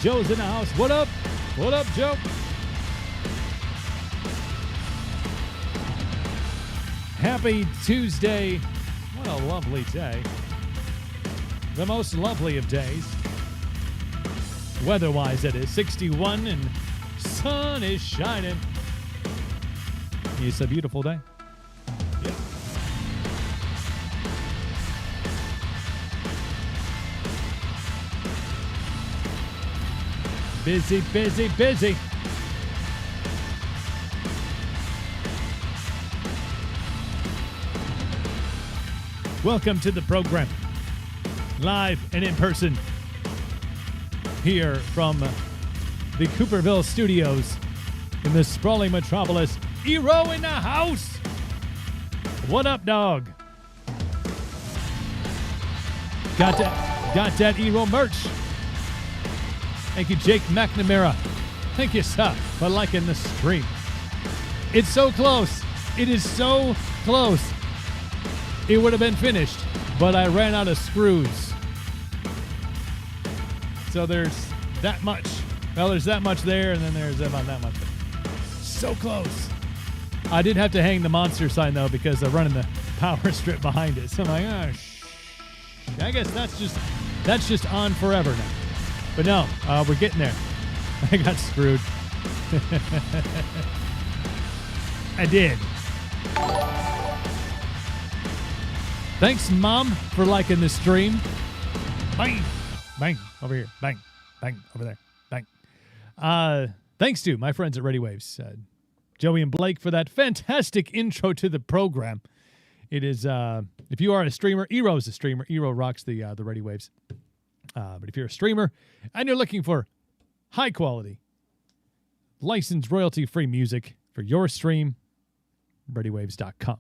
Joe's in the house. What up? What up, Joe? Happy Tuesday. What a lovely day. The most lovely of days. Weather-wise, it is 61 and sun is shining. It's a beautiful day. Yeah. Busy, busy, busy. Welcome to the program. Live and in person. Here from the Cooperville studios in the sprawling metropolis. Hero in the house. What up, dog? Got that Hero merch. Thank you, Jake McNamara. Thank you, sir, for liking the stream. It's so close. It is so close. It would have been finished, but I ran out of screws. So there's that much. Well, there's that much there, and then there's about that much there. So close. I did have to hang the monster sign, though, because they're running the power strip behind it. So I'm like, I guess that's just on forever now. But no, we're getting there. I got screwed. I did. Thanks, Mom, for liking the stream. Bang, bang, over here. Bang, bang, over there. Bang. Thanks to my friends at Ready Waves, Joey and Blake, for that fantastic intro to the program. It is, if you are a streamer, Hero's a streamer. Hero rocks the Ready Waves. But if you're a streamer and you're looking for high quality, licensed royalty-free music for your stream, ReadyWaves.com.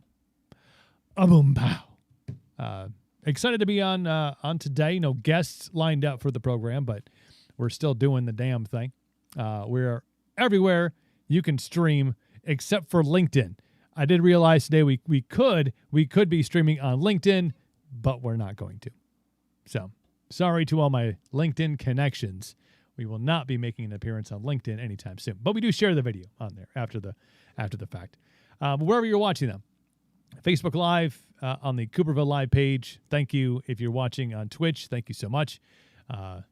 Boom pow. Excited to be on today. No guests lined up for the program, but we're still doing the damn thing. We're everywhere you can stream except for LinkedIn. I did realize today we could be streaming on LinkedIn, but we're not going to. So sorry to all my LinkedIn connections. We will not be making an appearance on LinkedIn anytime soon. But we do share the video on there after the fact. Wherever you're watching them. Facebook Live on the Cooperville Live page. Thank you. If you're watching on Twitch, thank you so much. And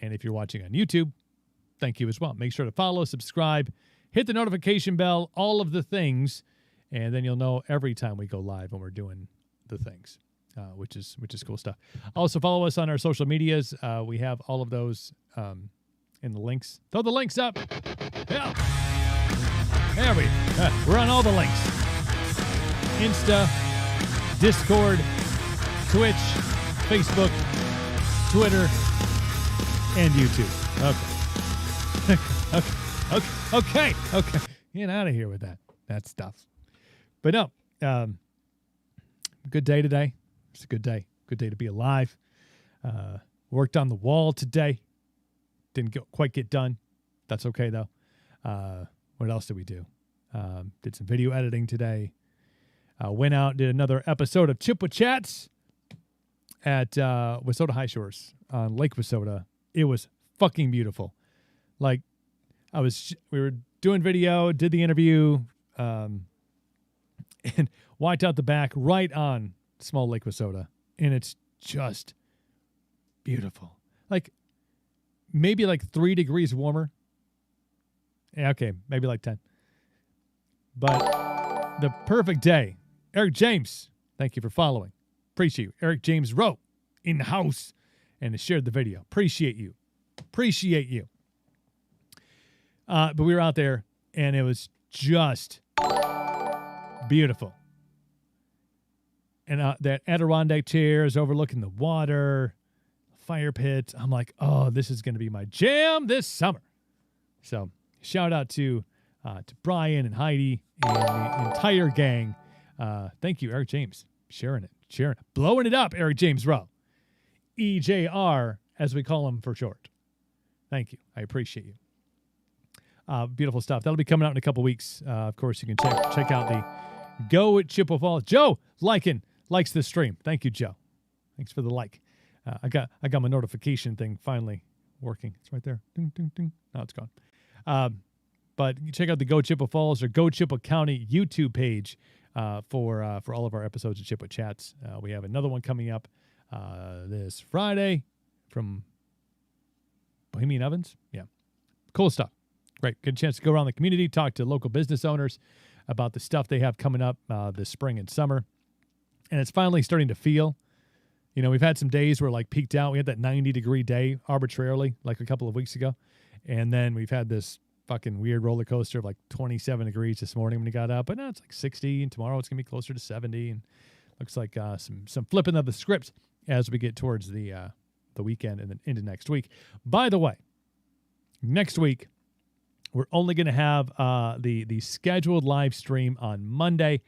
if you're watching on YouTube, thank you as well. Make sure to follow, subscribe, hit the notification bell, all of the things, and then you'll know every time we go live when we're doing the things. Which is cool stuff. Also, follow us on our social medias. We have all of those in the links. Throw the links up. Yeah. There we're on all the links. Insta, Discord, Twitch, Facebook, Twitter, and YouTube. Okay. Get out of here with that stuff. But no, good day today. It's a good day. Good day to be alive. Worked on the wall today. Didn't quite get done. That's okay, though. What else did we do? Did some video editing today. Went out, did another episode of Chippewa Chats at Wissota High Shores on Lake Wissota. It was fucking beautiful. Like, we were doing video, did the interview, and walked out the back right on small Lake Wissota, and it's just beautiful. Like, maybe like 3 degrees warmer. Yeah, okay, maybe like 10. But the perfect day. Eric James, thank you for following. Appreciate you. Eric James wrote in the house and has shared the video. Appreciate you. But we were out there, and it was just beautiful. And that Adirondack chair is overlooking the water, fire pit. I'm like, oh, this is going to be my jam this summer. So shout out to Brian and Heidi and the entire gang. Thank you, Eric James, sharing it, blowing it up, Eric James Rowe. EJR, as we call him for short. Thank you. I appreciate you. Beautiful stuff. That'll be coming out in a couple weeks. Of course, you can check out the Go at Chippewa Falls. Joe likes the stream. Thank you, Joe. Thanks for the like. I got my notification thing finally working. It's right there. Ding, ding, ding. No, it's gone. But you check out the Go Chippewa Falls or Go Chippewa County YouTube page for all of our episodes of Chippewa Chats. We have another one coming up this Friday from Bohemian Ovens. Yeah. Cool stuff. Great. Good chance to go around the community, talk to local business owners about the stuff they have coming up this spring and summer. And it's finally starting to feel, you know, we've had some days where like peaked out. We had that 90-degree day arbitrarily like a couple of weeks ago. And then we've had this fucking weird roller coaster of like 27 degrees this morning when we got up. But now it's like 60, and tomorrow it's going to be closer to 70. And looks like some flipping of the script as we get towards the weekend and then into next week. By the way, next week, we're only going to have the scheduled live stream on Monday,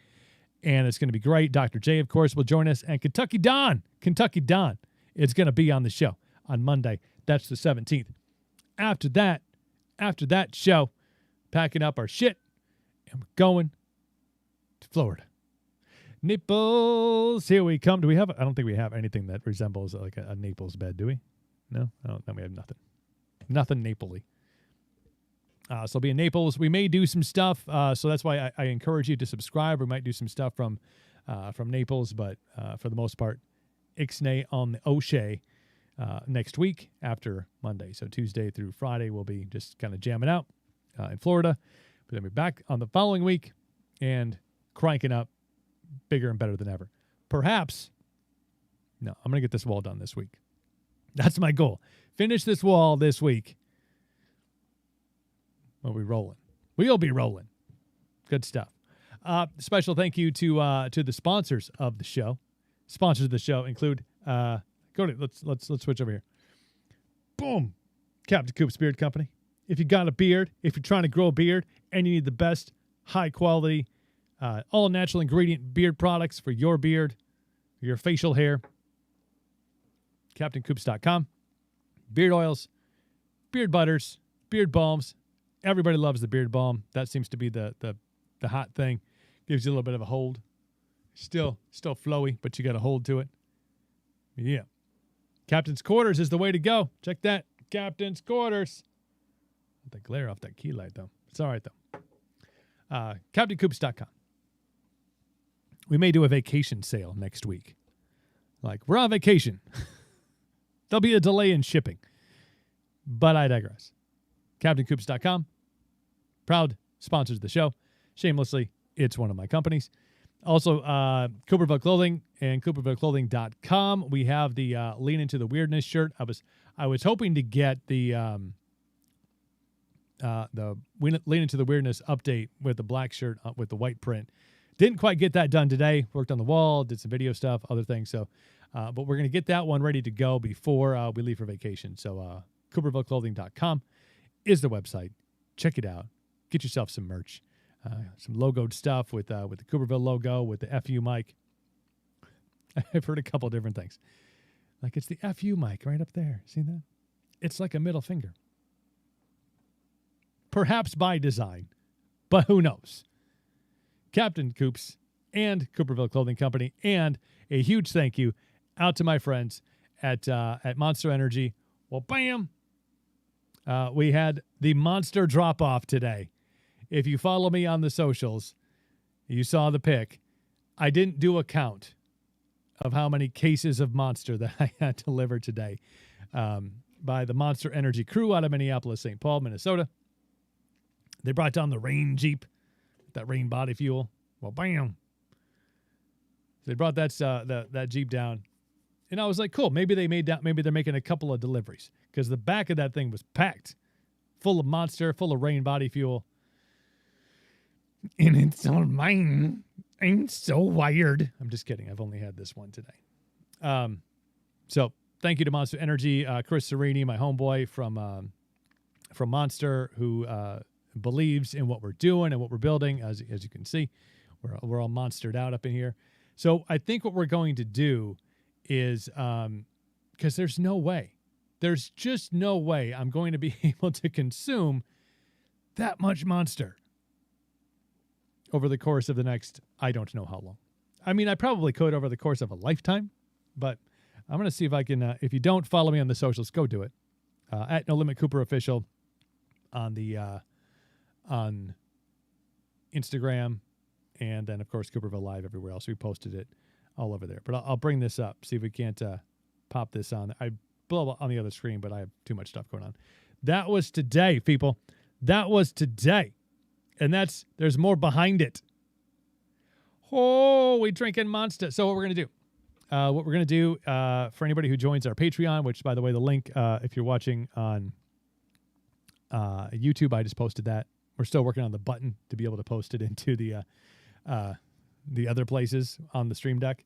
and it's going to be great. Dr. J, of course, will join us, and Kentucky Don is going to be on the show on Monday. That's the 17th. After that show, packing up our shit, and we're going to Florida. Naples, here we come. Do we have? I don't think we have anything that resembles like a Naples bed, do we? No, we have nothing. Nothing Naples-y. So it'll be in Naples. We may do some stuff, so that's why I encourage you to subscribe. We might do some stuff from Naples, but for the most part, Ixnay on the O'Shea next week after Monday. So Tuesday through Friday, we'll be just kind of jamming out in Florida. But then we're back on the following week and cranking up bigger and better than ever. Perhaps, no, I'm going to get this wall done this week. That's my goal. Finish this wall this week. We'll be rolling. We'll be rolling. Good stuff. Special thank you to the sponsors of the show. Sponsors of the show include let's switch over here. Boom. Captain Coop's Beard Company. If you got a beard, if you're trying to grow a beard and you need the best high quality all natural ingredient beard products for your beard, your facial hair, CaptainCoops.com. Beard oils, beard butters, beard balms. Everybody loves the beard balm. That seems to be the hot thing. Gives you a little bit of a hold. Still flowy, but you got a hold to it. Yeah. Captain's Quarters is the way to go. Check that. Captain's Quarters. The glare off that key light, though. It's all right, though. CaptainCoops.com. We may do a vacation sale next week. Like, we're on vacation. There'll be a delay in shipping. But I digress. CaptainCoops.com. Proud sponsors of the show. Shamelessly, it's one of my companies. Also, Cooperville Clothing and CoopervilleClothing.com. We have the Lean Into the Weirdness shirt. I was hoping to get the Lean Into the Weirdness update with the black shirt with the white print. Didn't quite get that done today. Worked on the wall, did some video stuff, other things. So, but we're going to get that one ready to go before we leave for vacation. So, CoopervilleClothing.com is the website. Check it out. Get yourself some merch. Some logoed stuff with the Cooperville logo, with the FU mic. I've heard a couple of different things. Like it's the FU mic right up there. See that? It's like a middle finger. Perhaps by design, but who knows? Captain Coops and Cooperville Clothing Company, and a huge thank you out to my friends at Monster Energy. Well, bam! We had the Monster drop-off today. If you follow me on the socials, you saw the pic. I didn't do a count of how many cases of Monster that I had delivered today by the Monster Energy crew out of Minneapolis, St. Paul, Minnesota. They brought down the Rain Jeep, that Rain body fuel. Well, bam. So they brought that Jeep down. And I was like, cool, maybe they're making a couple of deliveries because the back of that thing was packed full of Monster, full of Rain body fuel. And it's all mine. I'm so wired. I'm just kidding. I've only had this one today. So thank you to Monster Energy, Chris Serini, my homeboy from Monster, who believes in what we're doing and what we're building. As you can see, we're all monstered out up in here. So I think what we're going to do is, because there's just no way I'm going to be able to consume that much Monster over the course of the next, I don't know how long. I mean, I probably could over the course of a lifetime, but I'm going to see if I can, if you don't follow me on the socials, go do it. at No Limit Cooper Official on the on Instagram, and then of course Cooperville Live everywhere else. We posted it all over there. But I'll bring this up, see if we can't pop this on. I blow up on the other screen, but I have too much stuff going on. That was today, people. That was today, and there's more behind it. Oh, we drinking Monster. So what we're gonna do? For anybody who joins our Patreon, which, by the way, the link, if you're watching on YouTube, I just posted that. We're still working on the button to be able to post it into the other places on the Stream Deck.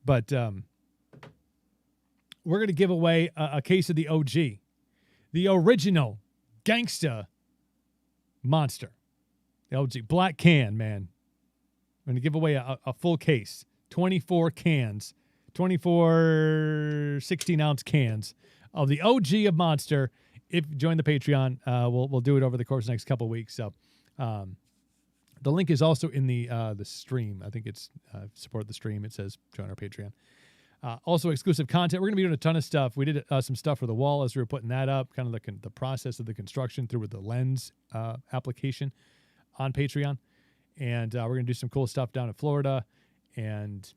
But we're going to give away a case of the OG, the original gangsta Monster. The OG black can, man. I'm going to give away a full case, 24 cans. 24 16-ounce cans of the OG of Monster. If you join the Patreon, we'll do it over the course of the next couple of weeks. So the link is also in the stream. I think it's support the stream. It says join our Patreon. Also exclusive content. We're going to be doing a ton of stuff. We did some stuff for the wall as we were putting that up, kind of the process of the construction through the Lens application on Patreon. And we're going to do some cool stuff down in Florida and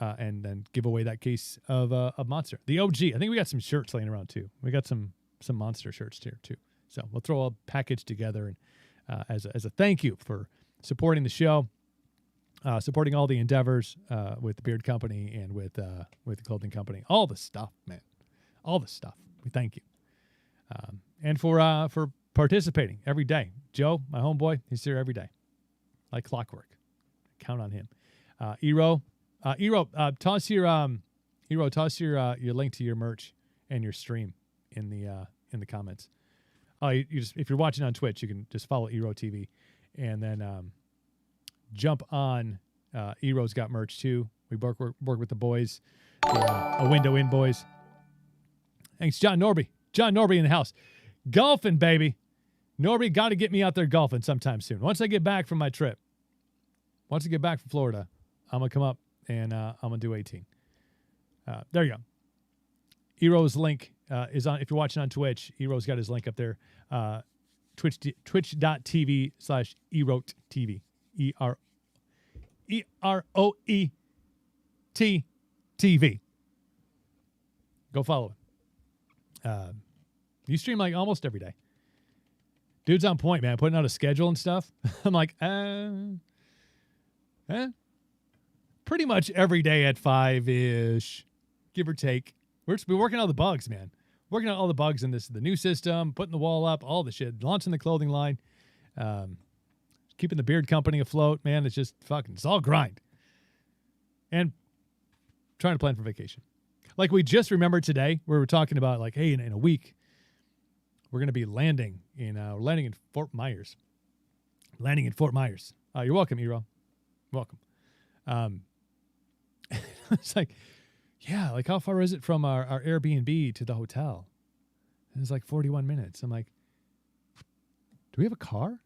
then give away that case of Monster. The OG. I think we got some shirts laying around too. We got some Monster shirts here too. So we'll throw a package together and as a thank you for supporting the show, supporting all the endeavors with the Beard Company and with the clothing company. All the stuff, man. All the stuff. We thank you. And for participating every day. Joe, my homeboy, he's here every day. Like clockwork. Count on him. Eero, toss your link to your merch and your stream in the comments. You just, if you're watching on Twitch, you can just follow Eero TV, and then jump on. Eero's got merch too. We work with the boys, a window in boys. Thanks, John Norby. John Norby in the house, golfing, baby. Norby, got to get me out there golfing sometime soon. Once I get back from my trip, once I get back from Florida, I'm gonna come up and I'm gonna do 18. There you go. Eero's link is on. If you're watching on Twitch, Eero's got his link up there. Twitch.tv/EroTV. EROET TV. Go follow him. You stream like almost every day. Dude's on point, man. Putting out a schedule and stuff. I'm like, pretty much every day at 5-ish, give or take. We're working out the bugs, man. Working out all the bugs in the new system, putting the wall up, all the shit, launching the clothing line, keeping the Beard Company afloat, man. It's just fucking, it's all grind. And trying to plan for vacation. Like we just remembered today, we were talking about like, hey, in a week, we're going to be landing in Fort Myers. Landing in Fort Myers. You're welcome, Eero. Welcome. It's like, yeah, like how far is it from our Airbnb to the hotel? And it's like 41 minutes. I'm like, do we have a car?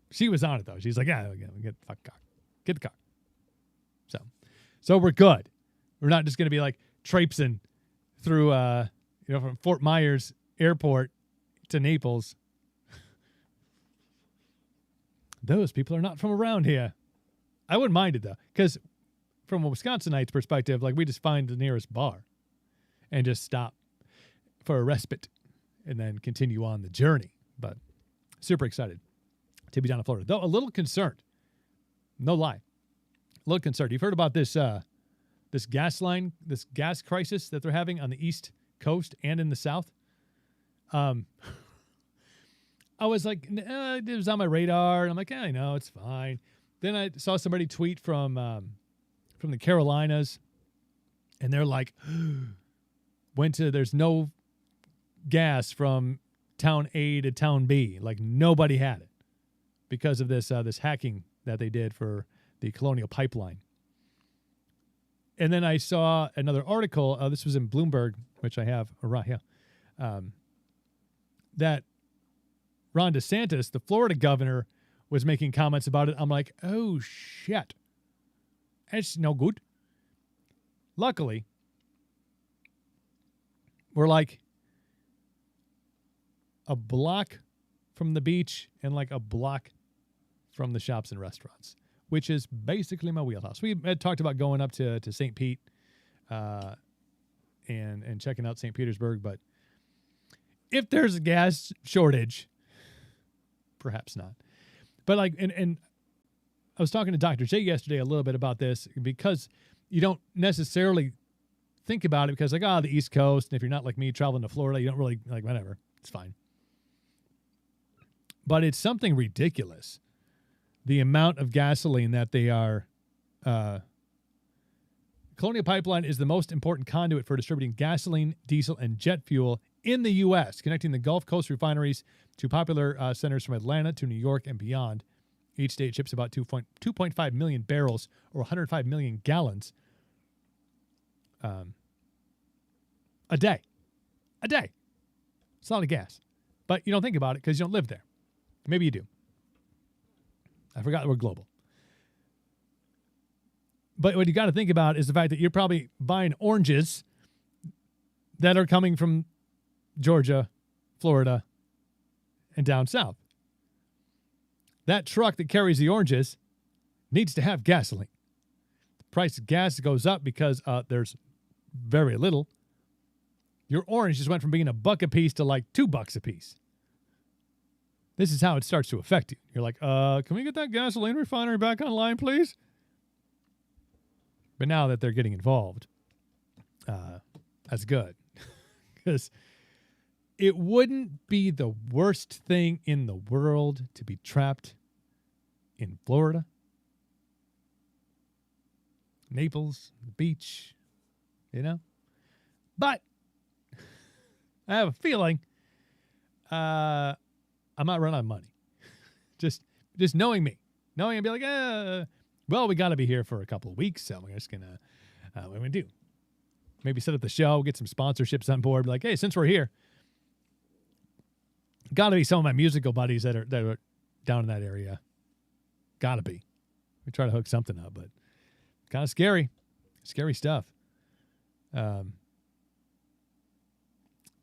She was on it though. She's like, yeah, get the fuck car. Get the car. So we're good. We're not just going to be like traipsing through, from Fort Myers Airport to Naples. Those people are not from around here. I wouldn't mind it though, because from a Wisconsinite's perspective, like we just find the nearest bar and just stop for a respite and then continue on the journey. But super excited to be down in Florida, though a little concerned. No lie, a little concerned. You've heard about this this gas crisis that they're having on the East Coast and in the South. I was like, it was on my radar. And I'm like, I know, it's fine. Then I saw somebody tweet from the Carolinas, and they're like, there's no gas from town A to town B. Like nobody had it because of this hacking that they did for the Colonial Pipeline. And then I saw another article. This was in Bloomberg, which I have right here. That Ron DeSantis, the Florida governor, was making comments about it. I'm like, oh, shit. That's no good. Luckily, we're like a block from the beach and like a block from the shops and restaurants, which is basically my wheelhouse. We had talked about going up to St. Pete and checking out St. Petersburg, but if there's a gas shortage, perhaps not. But like, and I was talking to Dr. J yesterday a little bit about this because you don't necessarily think about it because like, the East Coast, and if you're not like me traveling to Florida, you don't really like, whatever, it's fine. But it's something ridiculous. The amount of gasoline that they are, Colonial Pipeline is the most important conduit for distributing gasoline, diesel, and jet fuel in the U.S., connecting the Gulf Coast refineries to popular centers from Atlanta to New York and beyond. Each day it ships about 2.5 million barrels or 105 million gallons a day. A day. It's a lot of gas. But you don't think about it because you don't live there. Maybe you do. I forgot we're global. But what you got to think about is the fact that you're probably buying oranges that are coming from Georgia, Florida, and down south. That truck that carries the oranges needs to have gasoline. The price of gas goes up because there's very little. Your orange just went from being $1 a piece to like $2 a piece. This is how it starts to affect you. You're like, can we get that gasoline refinery back online, please? But now that they're getting involved, that's good. Because it wouldn't be the worst thing in the world to be trapped in Florida, Naples, the beach, you know? But I have a feeling I might run out of money. Just knowing me. Knowing I'd be like, well, we got to be here for a couple of weeks, so we're just going to, what are we going to do? Maybe set up the show, get some sponsorships on board, be like, hey, since we're here, got to be some of my musical buddies that are down in that area. Got to be. We try to hook something up, but kind of scary. Scary stuff.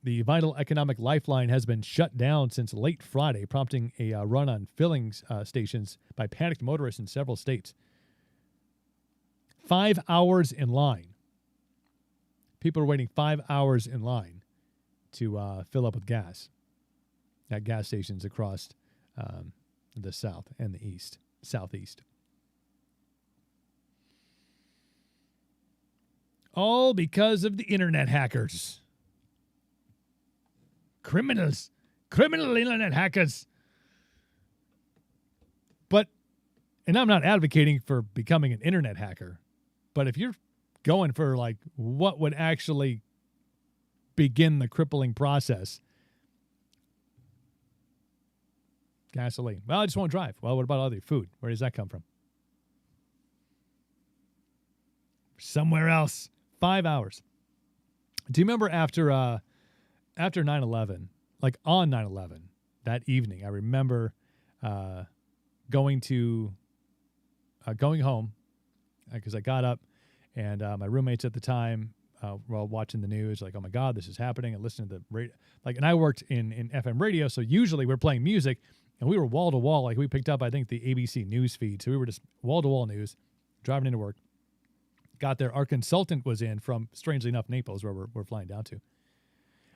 The vital economic lifeline has been shut down since late Friday, prompting a run on filling stations by panicked motorists in several states. 5 hours in line. People are waiting 5 hours in line to fill up with gas at gas stations across the south and the southeast. All because of the internet hackers. Criminal internet hackers. And I'm not advocating for becoming an internet hacker, but if you're going for like what would actually begin the crippling process, gasoline. Well, I just won't drive. Well, what about all the food? Where does that come from? Somewhere else. 5 hours. Do you remember after 9/11, like on 9/11, that evening, I remember going home because I got up and my roommates at the time were all watching the news, like, oh my God, this is happening. And listening to the radio, and I worked in FM radio, so usually we're playing music, and we were wall to wall. Like we picked up, I think, the ABC news feed, so we were just wall to wall news, driving into work. Got there, our consultant was in from, strangely enough, Naples, where we're flying down to.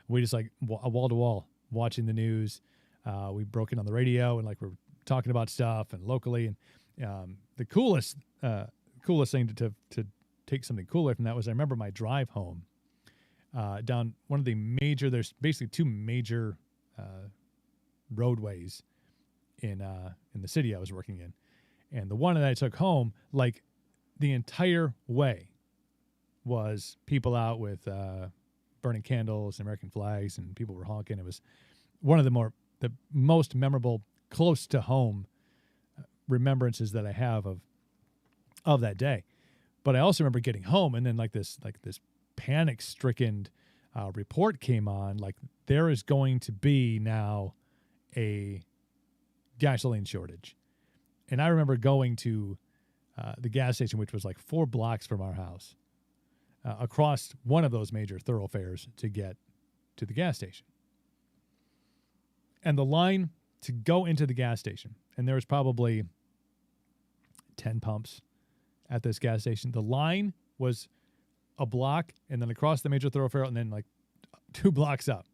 We just like wall to wall watching the news. We broke in on the radio and like we're talking about stuff and locally. And the coolest thing to take something cooler from that was I remember my drive home down one of the major. There's basically two major roadways in the city I was working in, and the one that I took home, like the entire way, was people out with burning candles and American flags, and people were honking. It was one of the most memorable, close to home remembrances that I have of that day. But I also remember getting home, and then like this panic-stricken report came on, like there is going to be now a gasoline shortage. And I remember going to the gas station, which was like 4 blocks from our house, across one of those major thoroughfares to get to the gas station. And the line to go into the gas station, and there was probably 10 pumps at this gas station. The line was a block and then across the major thoroughfare and then like 2 blocks up.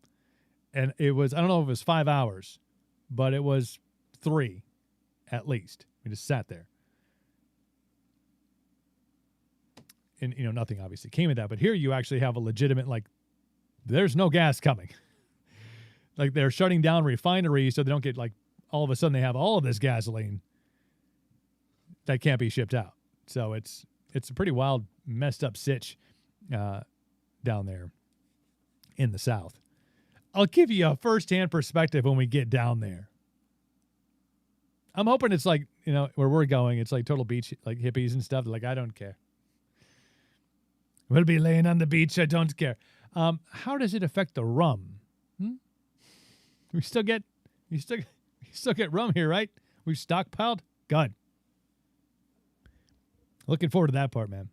And it was, I don't know if it was 5 hours, but it was 3 at least. We just sat there. And, nothing obviously came of that. But here you actually have a legitimate, like, there's no gas coming. Like, they're shutting down refineries so they don't get, like, all of a sudden they have all of this gasoline that can't be shipped out. So it's a pretty wild, messed up sitch down there in the South. I'll give you a firsthand perspective when we get down there. I'm hoping it's like, where we're going, it's like total beach, like hippies and stuff. They're like, I don't care. We'll be laying on the beach. I don't care. How does it affect the rum? We still get rum here, right? We've stockpiled. Good. Looking forward to that part, man.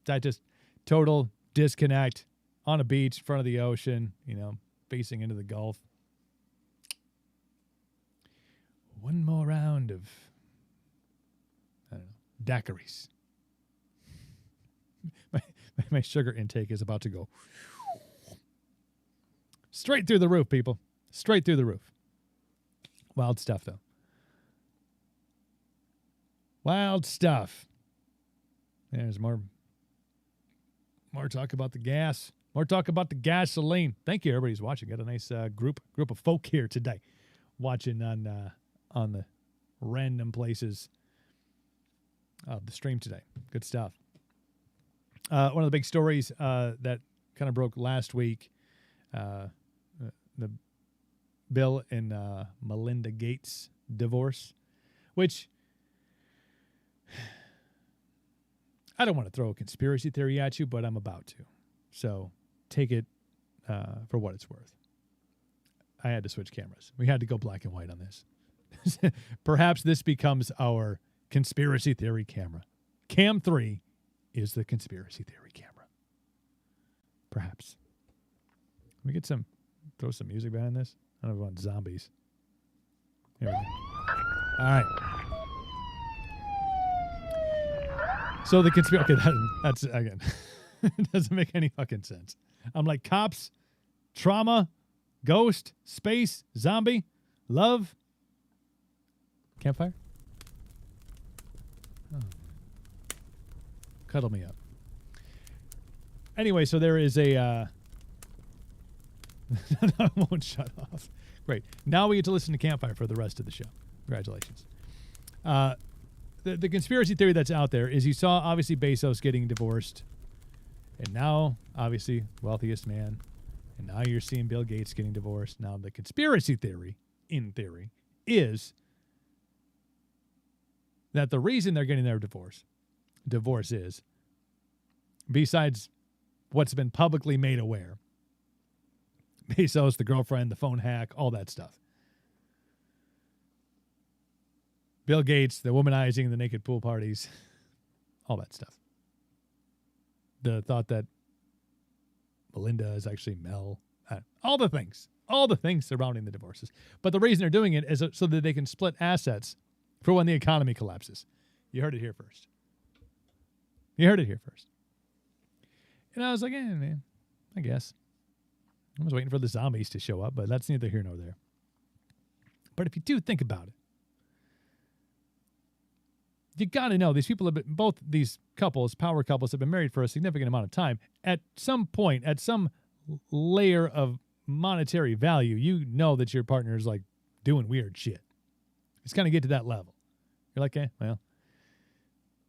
That just total disconnect on a beach in front of the ocean, facing into the Gulf. One more round of, I don't know, daiquiris. My sugar intake is about to go straight through the roof, people. Straight through the roof. Wild stuff, though. Wild stuff. There's more talk about the gas. More talk about the gasoline. Thank you, everybody who's watching. Got a nice group of folk here today watching on the random places of the stream today. Good stuff. One of the big stories that kind of broke last week, the Bill and Melinda Gates divorce, which I don't want to throw a conspiracy theory at you, but I'm about to. So take it for what it's worth. I had to switch cameras. We had to go black and white on this. Perhaps this becomes our conspiracy theory camera. Cam 3 is the conspiracy theory camera. Perhaps. Can we throw some music behind this? I don't know if I want zombies. There we go. All right. So the conspiracy, okay, that's, again, it doesn't make any fucking sense. I'm like, cops, trauma, ghost, space, zombie, love, campfire. Oh. Cuddle me up. Anyway, so there is a, I won't shut off. Great. Now we get to listen to Campfire for the rest of the show. Congratulations. The conspiracy theory that's out there is you saw, obviously, Bezos getting divorced. And now, obviously, wealthiest man. And now you're seeing Bill Gates getting divorced. Now the conspiracy theory, in theory, is that the reason they're getting their divorce is, besides what's been publicly made aware, Bezos, the girlfriend, the phone hack, all that stuff. Bill Gates, the womanizing, the naked pool parties, all that stuff. The thought that Melinda is actually Mel, all the things surrounding the divorces. But the reason they're doing it is so that they can split assets for when the economy collapses. You heard it here first. And I was like, man, I guess. I was waiting for the zombies to show up, but that's neither here nor there. But if you do think about it, you got to know these people have been, both these couples, power couples, have been married for a significant amount of time. At some point, at some layer of monetary value, you know that your partner is like doing weird shit. It's kind of get to that level. You're like, well,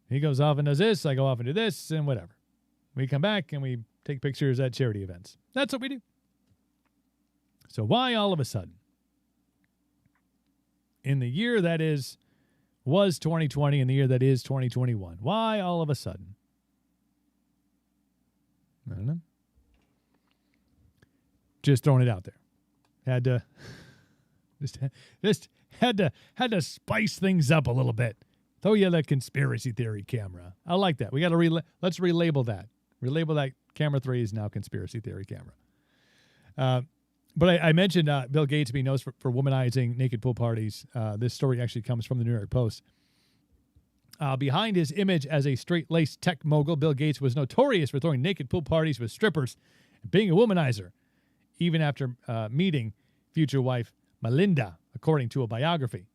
he goes off and does this, I go off and do this, and whatever. We come back and we take pictures at charity events. That's what we do. So why all of a sudden, in the year that was 2020 and the year that is 2021, why all of a sudden? I don't know. Just throwing it out there. Had to had to spice things up a little bit. Throw you the conspiracy theory camera. I like that. We got to let's relabel that. Relabel that camera 3 is now conspiracy theory camera. But I mentioned Bill Gates being known for womanizing naked pool parties. This story actually comes from the New York Post. Behind his image as a straight-laced tech mogul, Bill Gates was notorious for throwing naked pool parties with strippers and being a womanizer, even after meeting future wife Melinda, according to a biography.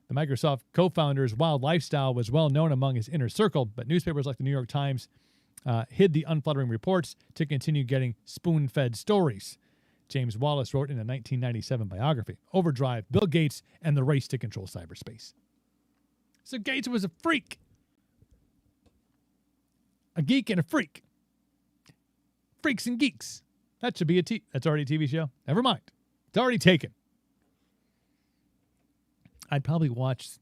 The Microsoft co-founder's wild lifestyle was well known among his inner circle, but newspapers like the New York Times hid the unflattering reports to continue getting spoon-fed stories. James Wallace wrote in a 1997 biography, Overdrive, Bill Gates and the Race to Control Cyberspace. So Gates was a freak. A geek and a freak. Freaks and Geeks. That should be that's already a TV show. Never mind. It's already taken. I'd probably watch.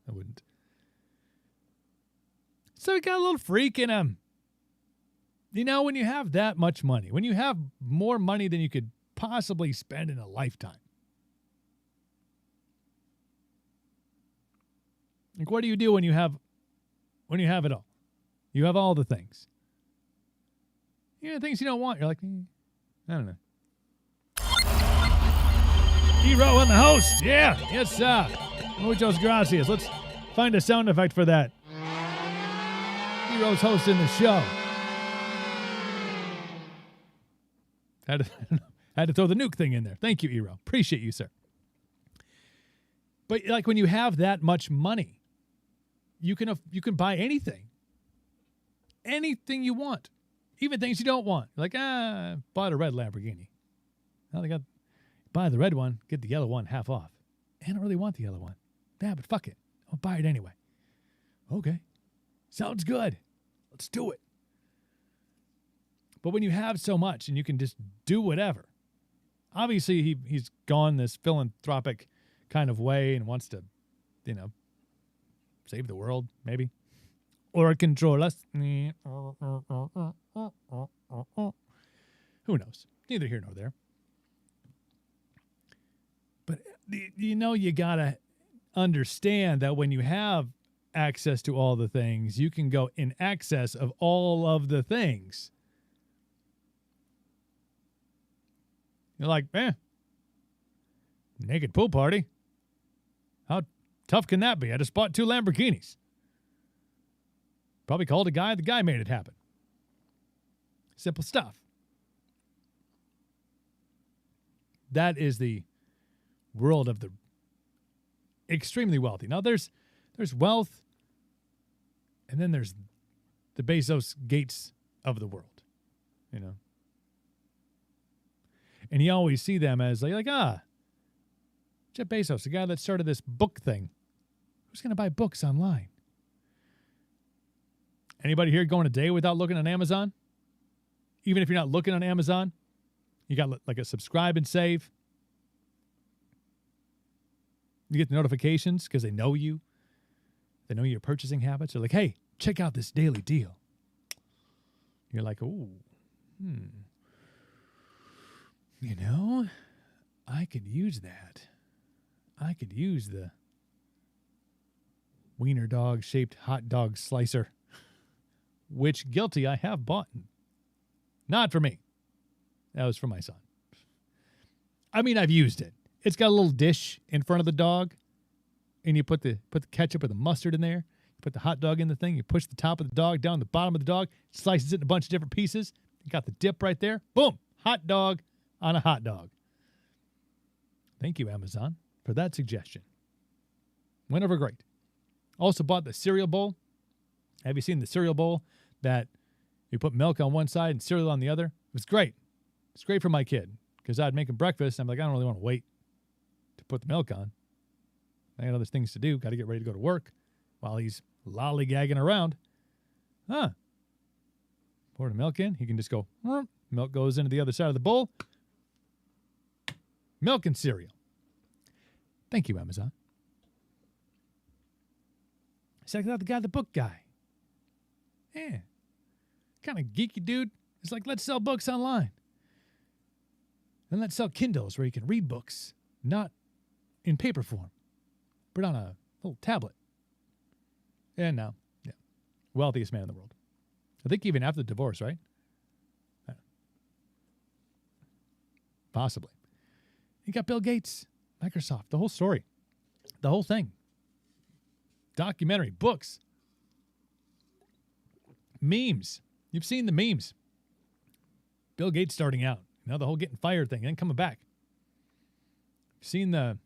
I wouldn't. So he got a little freak in him. You know, when you have that much money, when you have more money than you could possibly spend in a lifetime, like, what do you do when you have it all? You have all the things. You know, things you don't want. You're like, I don't know. Hero and the host. Yeah. Yes, muchas gracias. Let's find a sound effect for that. Hero's hosting the show. Had to throw the nuke thing in there. Thank you, Hero. Appreciate you, sir. But like when you have that much money, you can buy anything. Anything you want. Even things you don't want. You're like, bought a red Lamborghini. Well, they got buy the red one, get the yellow one half off. I don't really want the yellow one. Yeah, but fuck it. I'll buy it anyway. Okay. Sounds good. Let's do it. But when you have so much and you can just do whatever, obviously he's gone this philanthropic kind of way and wants to, save the world, maybe. Or control us. Who knows? Neither here nor there. But, you got to understand that when you have access to all the things, you can go in excess of all of the things. You're like, naked pool party? How tough can that be? I just bought 2 Lamborghinis. Probably called a guy. The guy made it happen. Simple stuff. That is the world of the extremely wealthy. Now, there's wealth, and then there's the Bezos Gates of the world, And you always see them as like, Jeff Bezos, the guy that started this book thing. Who's going to buy books online? Anybody here going a day without looking on Amazon? Even if you're not looking on Amazon, you got like a subscribe and save. You get the notifications because they know you. They know your purchasing habits. They're like, hey, check out this daily deal. You're like, ooh, I could use that. I could use the wiener dog shaped hot dog slicer, which guilty I have bought. Not for me. That was for my son. I mean, I've used it. It's got a little dish in front of the dog, and you put the ketchup or the mustard in there. You put the hot dog in the thing. You push the top of the dog down the bottom of the dog, slices it in a bunch of different pieces. You got the dip right there. Boom, hot dog on a hot dog. Thank you, Amazon, for that suggestion. Went over great. Also bought the cereal bowl. Have you seen the cereal bowl that you put milk on one side and cereal on the other? It was great. It's great for my kid because I'd make him breakfast. And I'm like, I don't really want to wait to put the milk on. I got other things to do. Got to get ready to go to work while he's lollygagging around. Pour the milk in. He can just go, milk goes into the other side of the bowl. Milk and cereal. Thank you, Amazon. Check out the guy, the book guy. Yeah. Kind of geeky dude. It's like, let's sell books online. And let's sell Kindles where you can read books, not in paper form, but on a little tablet. And now, wealthiest man in the world. I think even after the divorce, right? Possibly. You got Bill Gates, Microsoft, the whole story, the whole thing. Documentary, books, memes. You've seen the memes. Bill Gates starting out, the whole getting fired thing, and then coming back. You've seen the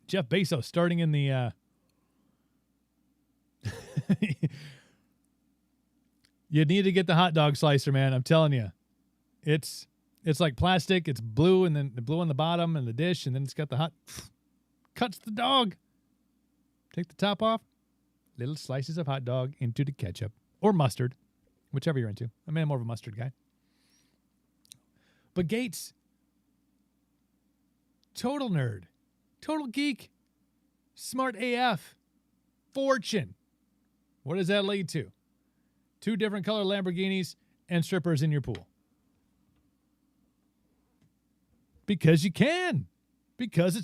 Jeff Bezos starting in the you need to get the hot dog slicer, man. I'm telling you. It's like plastic. It's blue, and then the blue on the bottom and the dish, and then it's got the hot cuts the dog. Take the top off. Little slices of hot dog into the ketchup or mustard, whichever you're into. I'm more of a mustard guy. But Gates, total nerd, total geek, smart AF, fortune. What does that lead to? 2 different color Lamborghinis and strippers in your pool. Because you can. Because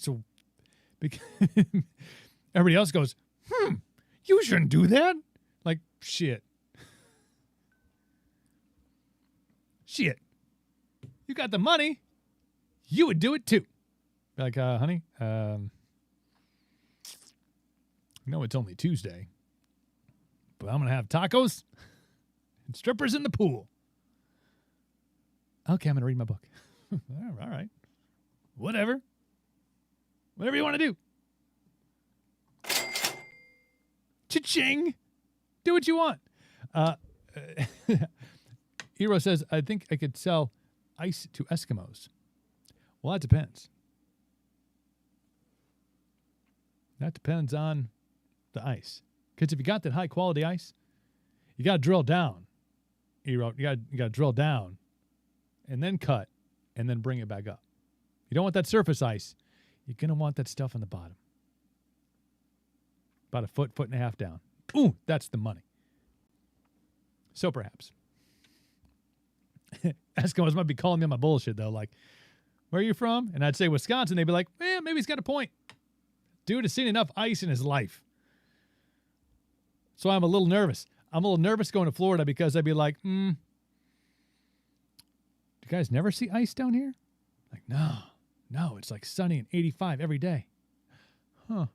everybody else goes, you shouldn't do that. Like, shit. Shit. You got the money. You would do it too. Be like, honey, it's only Tuesday, but I'm going to have tacos and strippers in the pool. Okay, I'm going to read my book. All right. Whatever you want to do. Cha-ching. Do what you want. Hero says, I think I could sell ice to Eskimos. Well, that depends. That depends on the ice. Because if you got that high quality ice, you got to drill down. Hero, you got to drill down and then cut and then bring it back up. You don't want that surface ice. You're going to want that stuff on the bottom. About a foot and a half down. Ooh, that's the money. So perhaps. Eskimos might be calling me on my bullshit, though. Like, where are you from? And I'd say Wisconsin. They'd be like, maybe he's got a point. Dude has seen enough ice in his life. So I'm a little nervous. I'm a little nervous going to Florida because I'd be like, do you guys never see ice down here? Like, no, it's like sunny and 85 every day. Huh.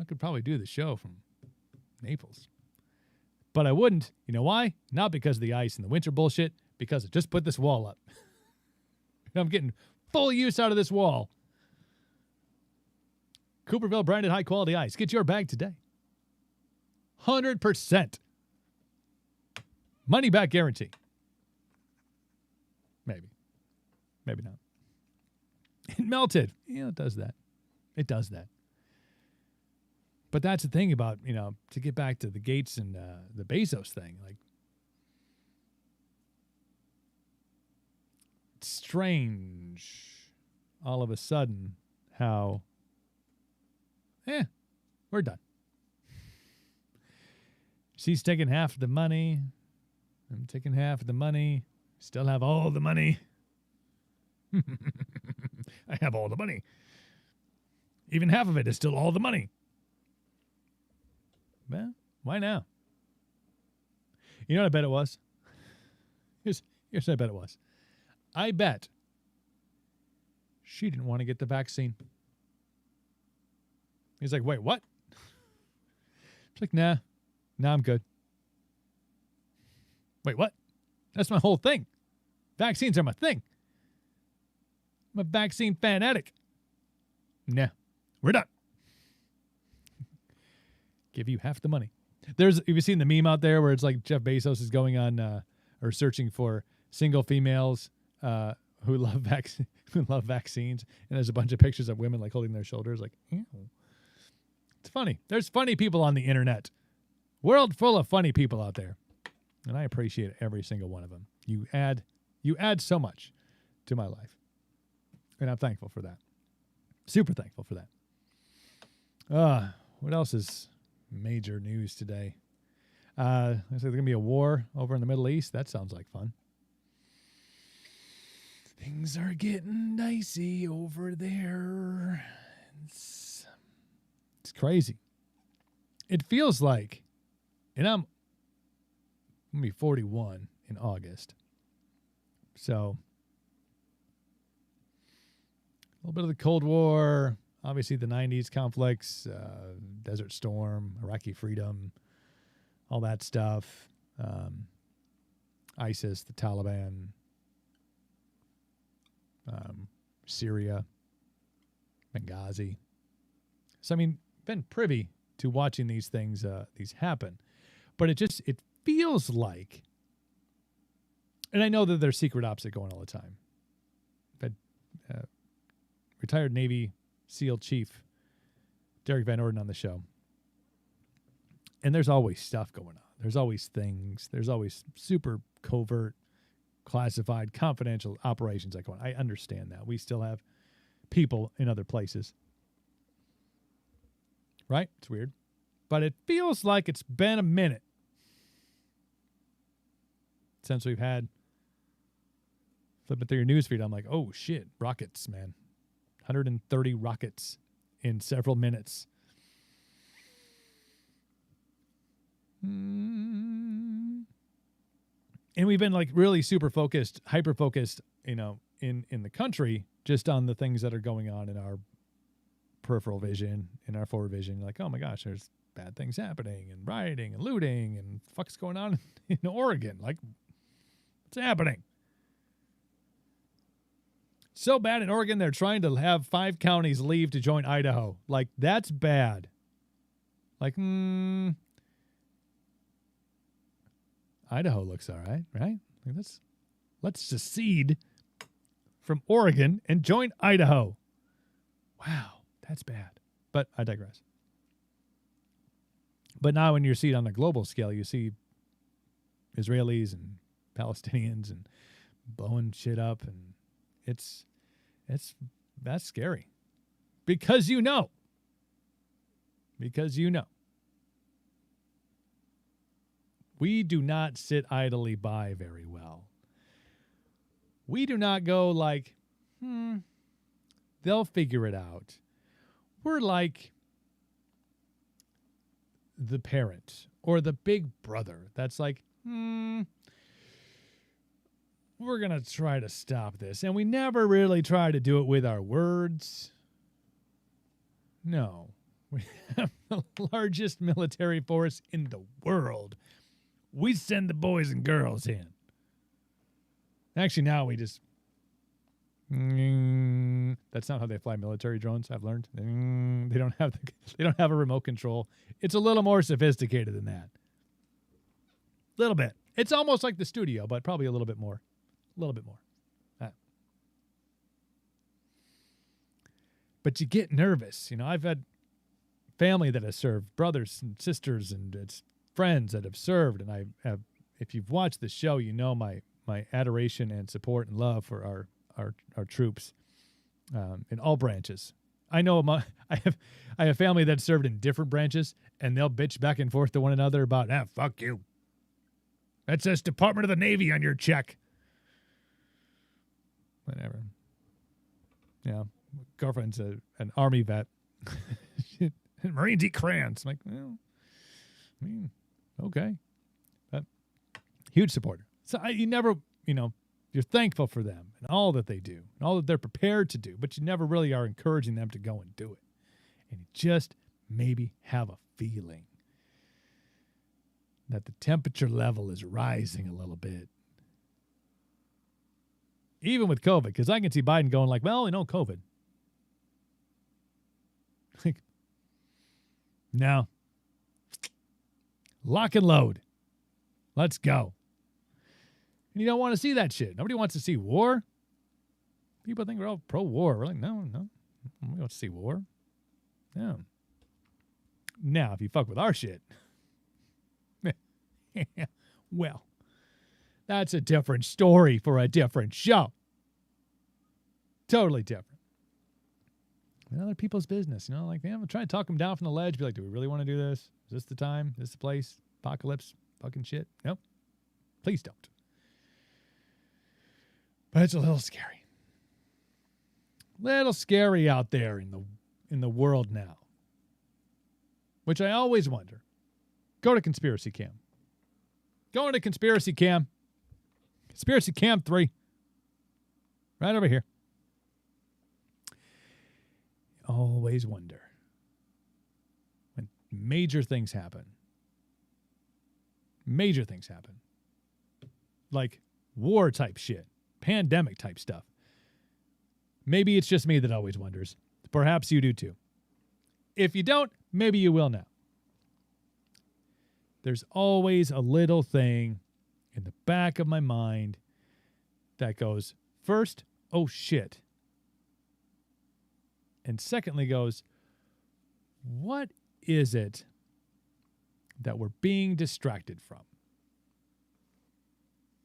I could probably do the show from Naples. But I wouldn't. You know why? Not because of the ice and the winter bullshit, because I just put this wall up. I'm getting full use out of this wall. Cooperville branded high quality ice. Get your bag today. 100%. Money back guarantee. Maybe. Maybe not. It melted. Yeah, it does that. It does that. But that's the thing about, to get back to the Gates and the Bezos thing. Like, it's strange all of a sudden how, we're done. She's taking half of the money. I'm taking half of the money. Still have all the money. I have all the money. Even half of it is still all the money. Well, why now? You know what I bet it was? Here's what I bet it was. I bet she didn't want to get the vaccine. He's like, wait, what? She's like, nah, I'm good. Wait, what? That's my whole thing. Vaccines are my thing. I'm a vaccine fanatic. Nah, we're done. Give you half the money. Have you seen the meme out there where it's like Jeff Bezos is going on or searching for single females who love vaccines, and there's a bunch of pictures of women like holding their shoulders, like, ew. It's funny. There's funny people on the internet. World full of funny people out there, and I appreciate every single one of them. You add so much to my life, and I'm thankful for that. Super thankful for that. What else is major news today? There's going to be a war over in the Middle East. That sounds like fun. Things are getting dicey over there. It's crazy. It feels like, and I'm going to be 41 in August. So little bit of the Cold War, obviously the 90s conflicts, Desert Storm, Iraqi freedom, all that stuff, ISIS, the Taliban, Syria, Benghazi. So, I mean, been privy to watching these things, these happen. But it feels like, and I know that there's secret ops that go on all the time. But retired Navy SEAL Chief Derek Van Orden on the show. And there's always stuff going on. There's always things. There's always super covert, classified, confidential operations that go on. I understand that. We still have people in other places. Right? It's weird. But it feels like it's been a minute since we've had, flipping through your newsfeed, I'm like, oh shit, rockets, man. 130 rockets in several minutes. And we've been like really super focused, hyper focused, in the country, just on the things that are going on in our peripheral vision, in our forward vision. Like, oh my gosh, there's bad things happening and rioting and looting and fuck's going on in Oregon. Like, what's happening? So bad in Oregon, they're trying to have 5 counties leave to join Idaho. Like, that's bad. Like, Idaho looks all right, right? Like, let's secede from Oregon and join Idaho. Wow, that's bad. But I digress. But now when you see it on a global scale, you see Israelis and Palestinians and blowing shit up, and that's scary. Because you know. We do not sit idly by very well. We do not go like, they'll figure it out. We're like the parent or the big brother that's like, we're going to try to stop this. And we never really try to do it with our words. No. We have the largest military force in the world. We send the boys and girls in. Actually, now we just... That's not how they fly military drones, I've learned. They don't have a remote control. It's a little more sophisticated than that. A little bit. It's almost like the studio, but probably a little bit more. A little bit more. But you get nervous. I've had family that has served, brothers and sisters, and it's friends that have served. And I have, if you've watched the show, you know my adoration and support and love for our troops in all branches. I know I have family that served in different branches, and they'll bitch back and forth to one another about, fuck you. That says Department of the Navy on your check. Whatever. Yeah, girlfriend's an Army vet. Marines eat crayons. I'm like, well, okay. But huge supporter. So you're thankful for them and all that they do and all that they're prepared to do, but you never really are encouraging them to go and do it. And you just maybe have a feeling that the temperature level is rising a little bit. Even with COVID, because I can see Biden going like, well, COVID. Like, no. Lock and load. Let's go. And you don't want to see that shit. Nobody wants to see war. People think we're all pro-war. We're like, no. We don't see war. No. Now, if you fuck with our shit, well, that's a different story for a different show. Totally different. Other people's business, like, I'm trying to talk them down from the ledge. Be like, do we really want to do this? Is this the time? Is this the place? Apocalypse? Fucking shit? Nope. Please don't. But it's a little scary. Little scary out there in the world now. Which I always wonder. Go to Conspiracy Cam. Go into Conspiracy Cam. Conspiracy Cam 3. Right over here. always wonder when major things happen, like war type shit, pandemic type stuff. Maybe it's just me that always wonders. Perhaps you do too. If you don't, maybe you will now. There's always a little thing in the back of my mind that goes, first, oh shit. And secondly goes, what is it that we're being distracted from?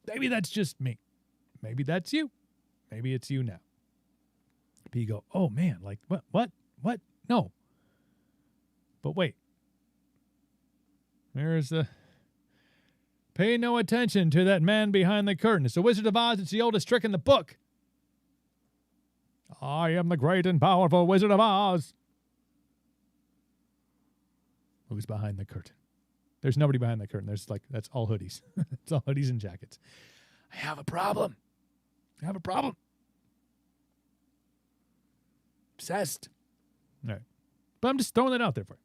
Maybe that's just me. Maybe that's you. Maybe it's you now. But you go, oh man, like what? No. But wait. There's the pay no attention to that man behind the curtain. It's the Wizard of Oz. It's the oldest trick in the book. I am the great and powerful Wizard of Oz. Who's behind the curtain? There's nobody behind the curtain. That's all hoodies. It's all hoodies and jackets. I have a problem. Obsessed. All right. But I'm just throwing that out there for you.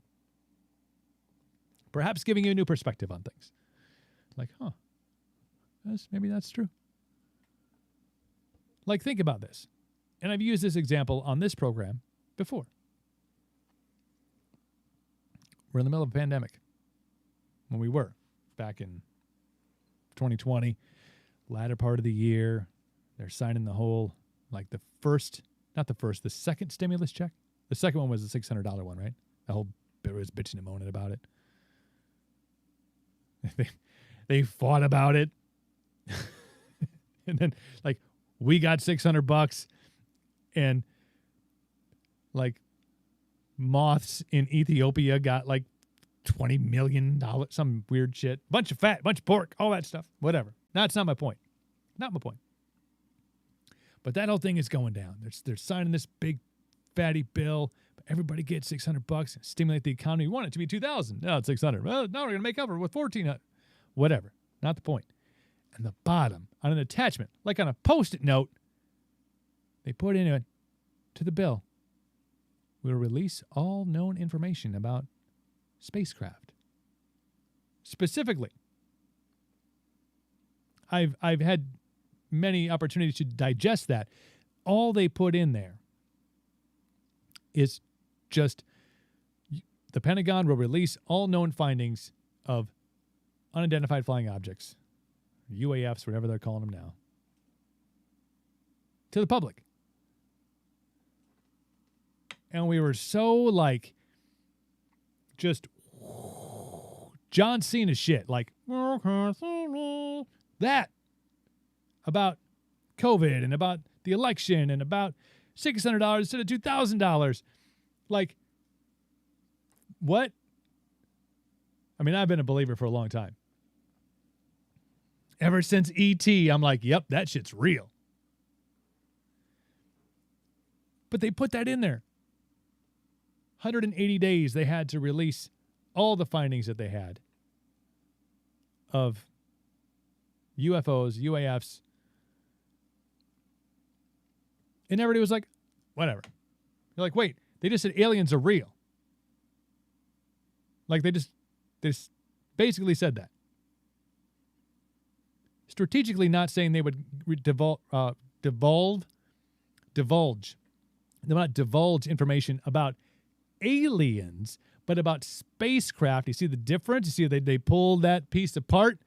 Perhaps giving you a new perspective on things. Like, maybe that's true. Like, think about this. And I've used this example on this program before. We're in the middle of a pandemic. When we were back in 2020, latter part of the year, they're signing the whole, like the second stimulus check. The second one was the $600 one, right? The whole bit was bitching and moaning about it. They fought about it. And then, like, we got $600 and, like, moths in Ethiopia got, like, $20 million, some weird shit. Bunch of fat, bunch of pork, all that stuff. Whatever. That's not my point. Not my point. But that whole thing is going down. They're signing this big fatty bill. Everybody gets $600 and stimulate the economy. We want it to be $2,000. No, it's $600. Well, now we're going to make up for it with $1,400. Whatever. Not the point. And the bottom, on an attachment, like on a Post-it note, they put in it to the bill. We will release all known information about spacecraft. Specifically, I've had many opportunities to digest that. All they put in there is just the Pentagon will release all known findings of unidentified flying objects, UAFs, whatever they're calling them now, to the public. And we were so, like, just John Cena shit, like that about COVID and about the election and about $600 instead of $2,000. Like, what? I mean, I've been a believer for a long time. Ever since E.T., I'm like, yep, that shit's real. But they put that in there. 180 days they had to release all the findings that they had of UFOs, UAFs. And everybody was like, whatever. You're like, wait, they just said aliens are real. Like, they just basically said that. Strategically not saying they would divulge. They would not divulge information about aliens, but about spacecraft. You see the difference? You see they pulled that piece apart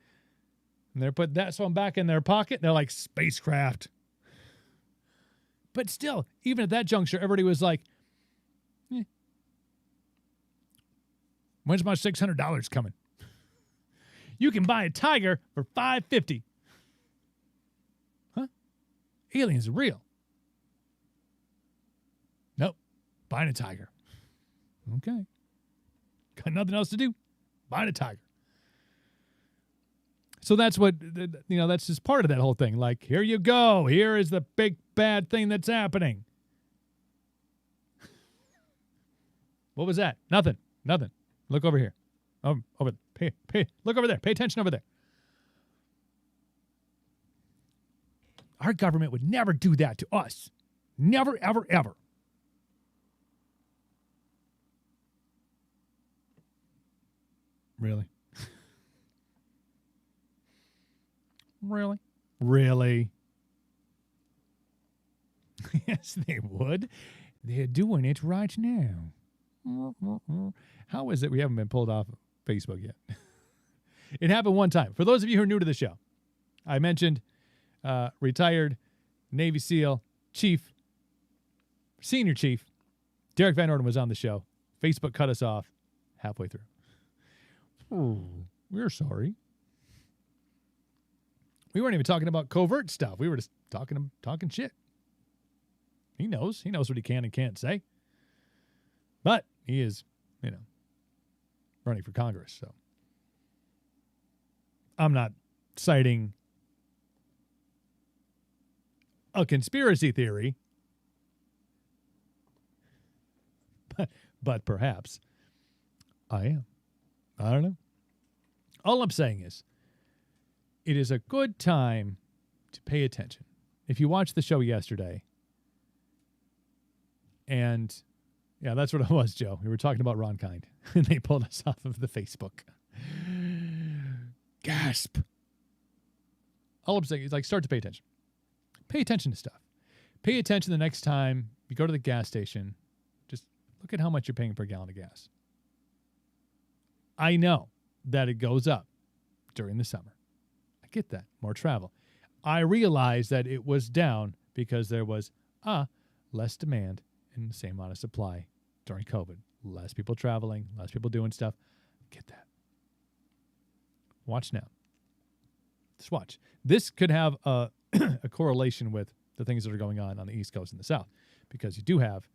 and they put that one back in their pocket. They're like, spacecraft. But still, even at that juncture, everybody was like, when's my $600 coming? You can buy a tiger for $550. Huh? Aliens are real. Nope. Buying a tiger. Okay. Got nothing else to do. Buying a tiger. So that's what, that's just part of that whole thing. Like, here you go. Here is the big bad thing that's happening. What was that? Nothing. Look over here. Over. Look over there. Pay attention over there. Our government would never do that to us. Never, ever, ever. Really? Really? Yes, they would. They're doing it right now. How is it we haven't been pulled off Facebook yet? It happened one time. For those of you who are new to the show, I mentioned retired Navy SEAL chief, senior chief, Derek Van Orden was on the show. Facebook cut us off halfway through. Oh, we're sorry. We weren't even talking about covert stuff. We were just talking shit. He knows what he can and can't say. But he is, running for Congress. So I'm not citing a conspiracy theory, but perhaps I am. I don't know. All I'm saying is it is a good time to pay attention. If you watched the show yesterday, and yeah, that's what it was, Joe. We were talking about Ron Kind, and they pulled us off of the Facebook. Gasp. All I'm saying is, start to pay attention. Pay attention to stuff. Pay attention the next time you go to the gas station. Just look at how much you're paying per gallon of gas. I know that it goes up during the summer. I get that. More travel. I realize that it was down because there was less demand and the same amount of supply during COVID. Less people traveling, less people doing stuff. Get that. Watch now. Just watch. This could have a correlation with the things that are going on the East Coast and the South, because you do have,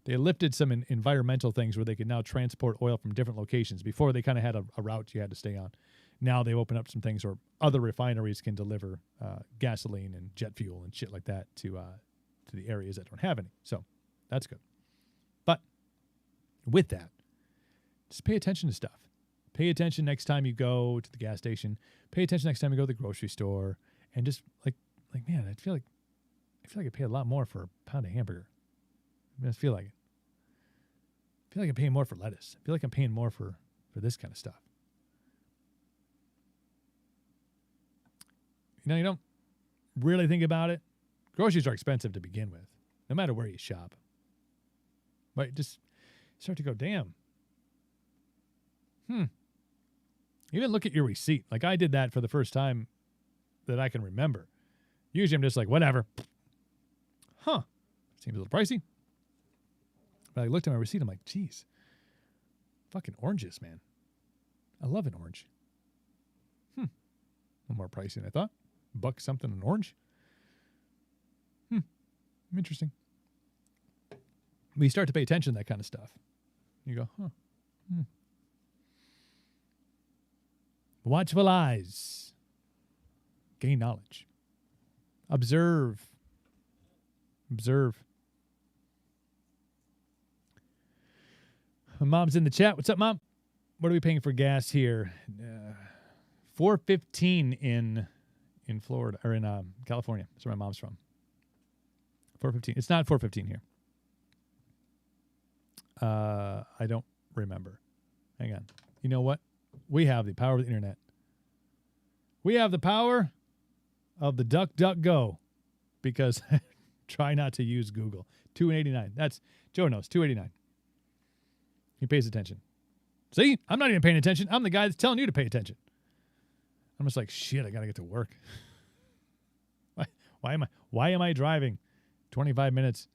they lifted some environmental things where they could now transport oil from different locations. Before, they kind of had a route you had to stay on. Now they've opened up some things where other refineries can deliver gasoline and jet fuel and shit like that to the areas that don't have any. So that's good. But with that, just pay attention to stuff. Pay attention next time you go to the gas station. Pay attention next time you go to the grocery store. And just like man, I feel like I pay a lot more for a pound of hamburger. I just feel like it. I feel like I'm paying more for lettuce. I feel like I'm paying more for this kind of stuff. You don't really think about it. Groceries are expensive to begin with, no matter where you shop. But just start to go, damn. Even look at your receipt. Like, I did that for the first time that I can remember. Usually I'm just like, whatever. Seems a little pricey. But I looked at my receipt. I'm like, geez. Fucking oranges, man. I love an orange. A little more pricey than I thought. $1 something an orange. Interesting. But you start to pay attention to that kind of stuff. You go, Watchful eyes. Gain knowledge. Observe. Mom's in the chat. What's up, Mom? What are we paying for gas here? $4.15 in Florida, or in California. That's where my mom's from. $4.15. It's not $4.15 here. I don't remember. Hang on. You know what? We have the power of the internet. We have the power of the DuckDuckGo, because try not to use Google. $2.89. That's, Joe knows, $2.89. He pays attention. See? I'm not even paying attention. I'm the guy that's telling you to pay attention. I'm just like, shit, I got to get to work. Why am I driving 25 minutes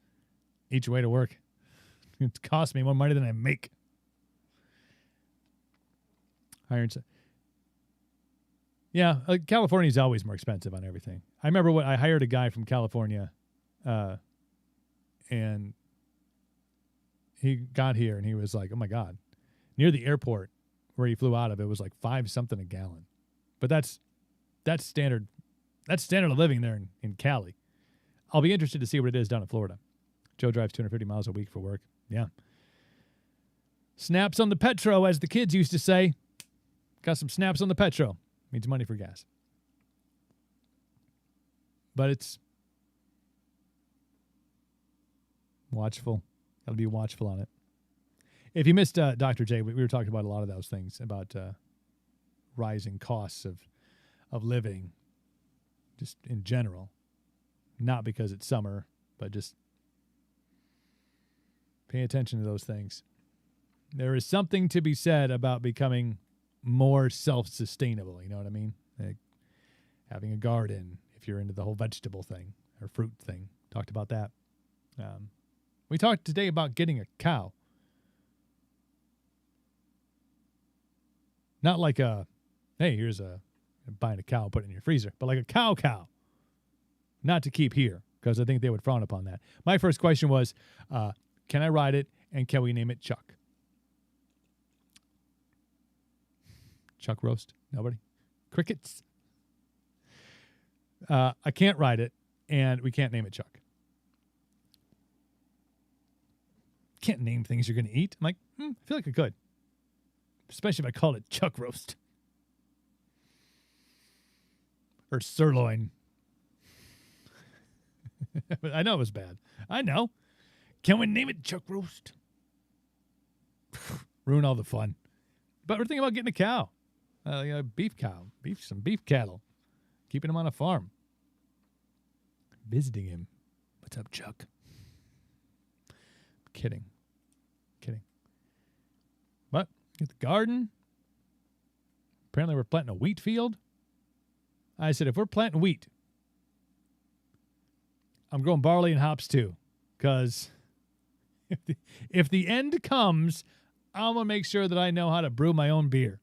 each way to work? It costs me more money than I make. Yeah, California's always more expensive on everything. I remember when I hired a guy from California, and he got here and he was like, oh my God, near the airport where he flew out of, it was like $5 something a gallon. But that's standard. That's standard of living there in Cali. I'll be interested to see what it is down in Florida. Joe drives 250 miles a week for work. Yeah. Snaps on the petro, as the kids used to say. Got some snaps on the petro. Means money for gas. But it's watchful. Got to be watchful on it. If you missed Dr. J, we were talking about a lot of those things about rising costs of living, just in general, not because it's summer, but just pay attention to those things. There is something to be said about becoming more self-sustainable. You know what I mean? Like having a garden, if you're into the whole vegetable thing or fruit thing. Talked about that. We talked today about getting a cow. Not like hey, here's buying a cow, put it in your freezer, but like a cow. Not to keep here, because I think they would frown upon that. My first question was, can I ride it, and can we name it Chuck? Chuck roast? Nobody? Crickets? I can't ride it, and we can't name it Chuck. Can't name things you're going to eat. I'm like, I feel like I could. Especially if I called it Chuck roast. Or sirloin. I know it was bad. I know. Can we name it Chuck roast? Ruin all the fun. But we're thinking about getting a cow. A beef cow. Some beef cattle. Keeping him on a farm. Visiting him. What's up, Chuck? Kidding. But get the garden. Apparently we're planting a wheat field. I said, if we're planting wheat, I'm growing barley and hops too. Because if the end comes, I'm going to make sure that I know how to brew my own beer.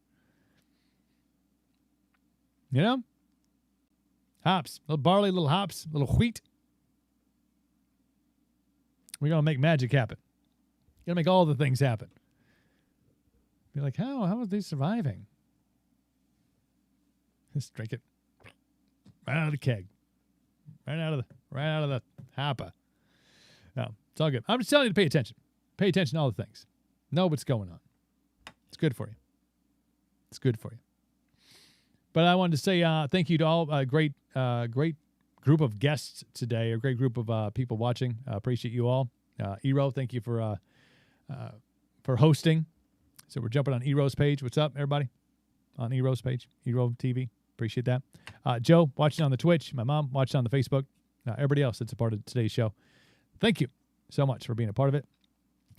You know? Hops. Little barley, little hops, little wheat. We're going to make magic happen. Going to make all the things happen. Be like, how are they surviving? Just drink it right out of the keg. Right out of the hopper. No, it's all good. I'm just telling you to pay attention. Pay attention to all the things. Know what's going on. It's good for you. It's good for you. But I wanted to say thank you to all. Great group of guests today. A great group of people watching. Appreciate you all. Eero, thank you for hosting. So we're jumping on Eero's page. What's up, everybody? On Eero's page, Eero TV. Appreciate that. Joe, watching on the Twitch. My mom, watching on the Facebook. Everybody else that's a part of today's show. Thank you so much for being a part of it.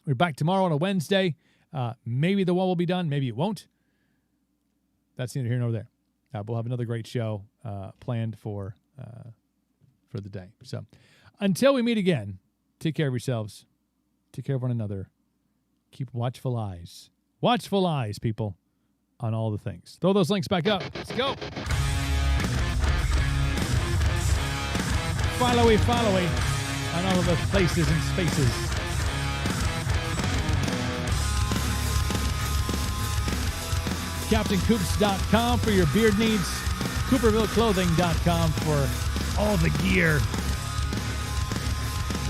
We're back tomorrow on a Wednesday. Maybe the wall will be done. Maybe it won't. That's neither here nor there. We'll have another great show planned for the day. So until we meet again, take care of yourselves. Take care of one another. Keep watchful eyes. Watchful eyes, people, on all the things. Throw those links back up. Let's go. Follow-y on all of the places and spaces. CaptainCoops.com for your beard needs. CoopervilleClothing.com for all the gear.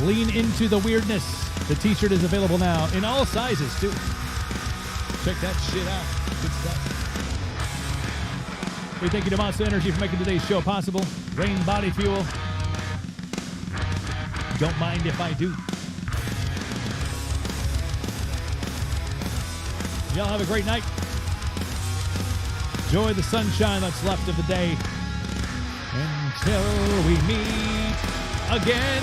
Lean into the weirdness. The t-shirt is available now in all sizes, too. Check that shit out. Good stuff. We thank you to Monster Energy for making today's show possible. Rain Body Fuel. Don't mind if I do. Y'all have a great night. Enjoy the sunshine that's left of the day. Until we meet again.